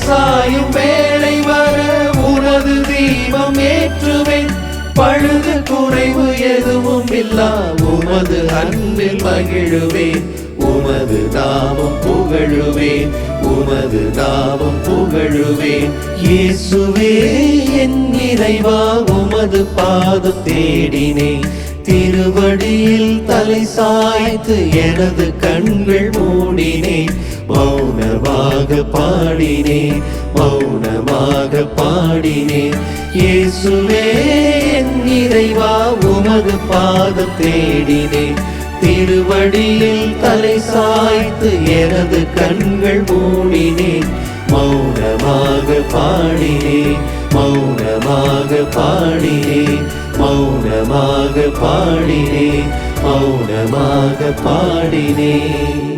சாயும் வேளை வர உனது தீபம் ஏற்றுவேன். பழுது குறைவு எதுவும் இல்லா உமது அன்பில் மகிழுவேன். உமது நாமம் புகழுவேன், உமது நாமம் புகழுவேன். இயேசுவே என் இறைவா, உமது பாதம் தேடினேன். திருவடியில் தலை சாய்த்து எனது கண்கள் மூடினேன். மௌனமாக பாடினேன், மௌனமாக பாடினேன். இயேசுவே என் இறைவா, உமது பாதம் தேடினேன். திருவடியில் தலை சாய்த்து எனது கண்கள் மூடினேன். மௌனமாக பாடினேன், மௌனமாக பாடினேன், மௌனமாக பாடினேன், மௌனமாக பாடினேன்.